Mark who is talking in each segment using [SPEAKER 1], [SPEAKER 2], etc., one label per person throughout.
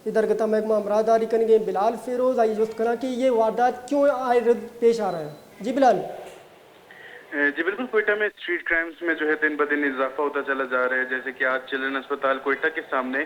[SPEAKER 1] इधर महकमा अमरादारी करेंगे बिलाल फिरोज आइए दोस्त करना कि ये वारदात क्यों आए रोज पेश आ रहा है। जी बिलाल।
[SPEAKER 2] जी बिल्कुल, कोयटा में स्ट्रीट क्राइम्स में जो है दिन ब दिन इजाफा होता चला जा रहा है। जैसे कि आज चिल्ड्रन अस्पताल कोयटा के सामने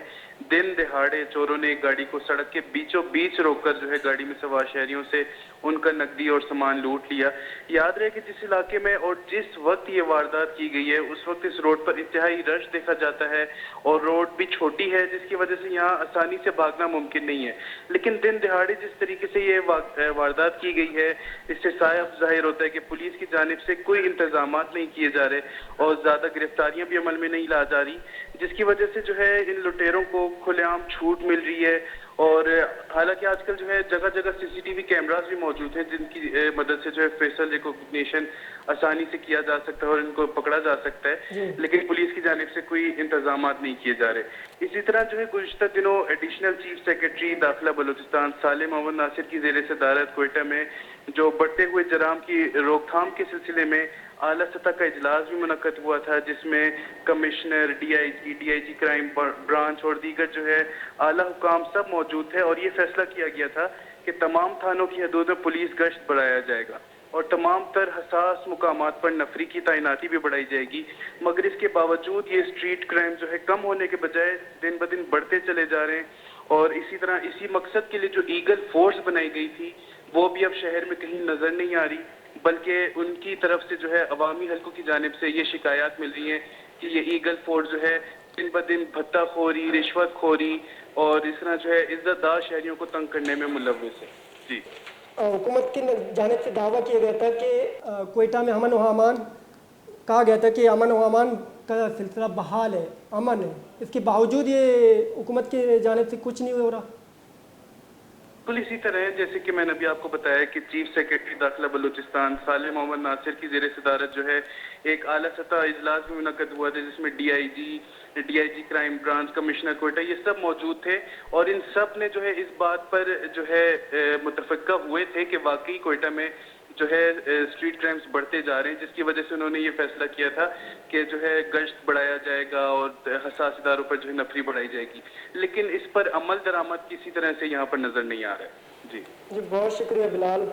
[SPEAKER 2] दिन दिहाड़े चोरों ने एक गाड़ी को सड़क के बीचों बीच रोककर जो है गाड़ी में सवार शहरियों से उनका नकदी और सामान लूट लिया। याद रहे कि जिस इलाके में और जिस वक्त ये वारदात की गई है उस वक्त इस रोड पर इंतहाई रश देखा जाता है और रोड भी छोटी है, जिसकी वजह से यहाँ आसानी से भागना मुमकिन नहीं है। लेकिन दिन दिहाड़े जिस तरीके से ये वारदात की गई है, इससे साफ जाहिर होता है कि पुलिस की जानिब से कोई इंतजामात नहीं किए जा रहे और ज्यादा गिरफ्तारियां भी अमल में नहीं ला जा रही, जिसकी वजह से जो है इन लुटेरों को खुलेआम छूट मिल रही है। और हालांकि आजकल जो है जगह जगह सीसीटीवी कैमरास भी मौजूद हैं जिनकी मदद से जो है फेशियल रिकॉग्निशन आसानी से किया जा सकता है और इनको पकड़ा जा सकता है, लेकिन पुलिस की जानिब से कोई इंतजामात नहीं किए जा रहे। इसी तरह जो है गुज़िश्ता दिनों एडिशनल चीफ सेक्रेटरी दाखिला बलूचिस्तान साले मोहम्मद नासिर की ज़ेर सदारत कोयटा में जो बढ़ते हुए जराम की रोकथाम के सिलसिले में आला सतह का इजलास भी मुनक्कद हुआ था, जिसमें कमिश्नर, डीआईजी क्राइम ब्रांच और दीगर जो है आला हुकाम सब मौजूद थे और ये फैसला किया गया था कि तमाम थानों की हदूद में पुलिस गश्त बढ़ाया जाएगा और तमाम तर हसास मुकामात पर नफरी की तैनाती भी बढ़ाई जाएगी। मगर इसके बावजूद ये स्ट्रीट क्राइम जो है कम होने के बजाय दिन ब दिन बढ़ते चले जा रहे हैं और इसी तरह इसी मकसद के लिए जो ईगल फोर्स बनाई गई थी वो भी अब शहर में कहीं नजर नहीं आ रही, बल्कि उनकी तरफ से जो है अवामी हलकों की जानिब से ये शिकायत मिल रही है कि ये ईगल फोर्स जो है दिन ब दिन भत्ताखोरी, रिश्वतखोरी और इस तरह जो है इज्जतदार शहरियों को तंग करने में मुलव्वस है। जी,
[SPEAKER 1] हुकूमत की जानिब से दावा किया गया था कि कोयटा में अमन व अमान, कहा गया था कि अमन व अमान का सिलसिला बहाल है, अमन है, इसके बावजूद ये हुकूमत की जानिब से कुछ नहीं हो रहा।
[SPEAKER 2] बिल्कुल इसी तरह जैसे कि मैंने अभी आपको बताया कि चीफ सेक्रेटरी दाखिला बलूचिस्तान साले मोहम्मद नासिर की ज़ेर सदारत जो है एक आला सतह इजलास भी मुनक्कद हुआ था, जिसमें DIG crime branch, commissioner Quetta ये सब मौजूद थे और इन सब ने जो है इस बात पर जो है मुतफक्का हुए थे कि वाकई कोयटा में जो है स्ट्रीट क्राइम्स बढ़ते जा रहे हैं, जिसकी वजह से उन्होंने ये फैसला किया था कि जो है गश्त बढ़ाया जाएगा और हसास इदारों पर जो है नफरी बढ़ाई जाएगी, लेकिन इस पर अमल दरामद किसी तरह से यहाँ पर नजर नहीं आ रहा है। जी
[SPEAKER 1] जी बहुत शुक्रिया बिलाल।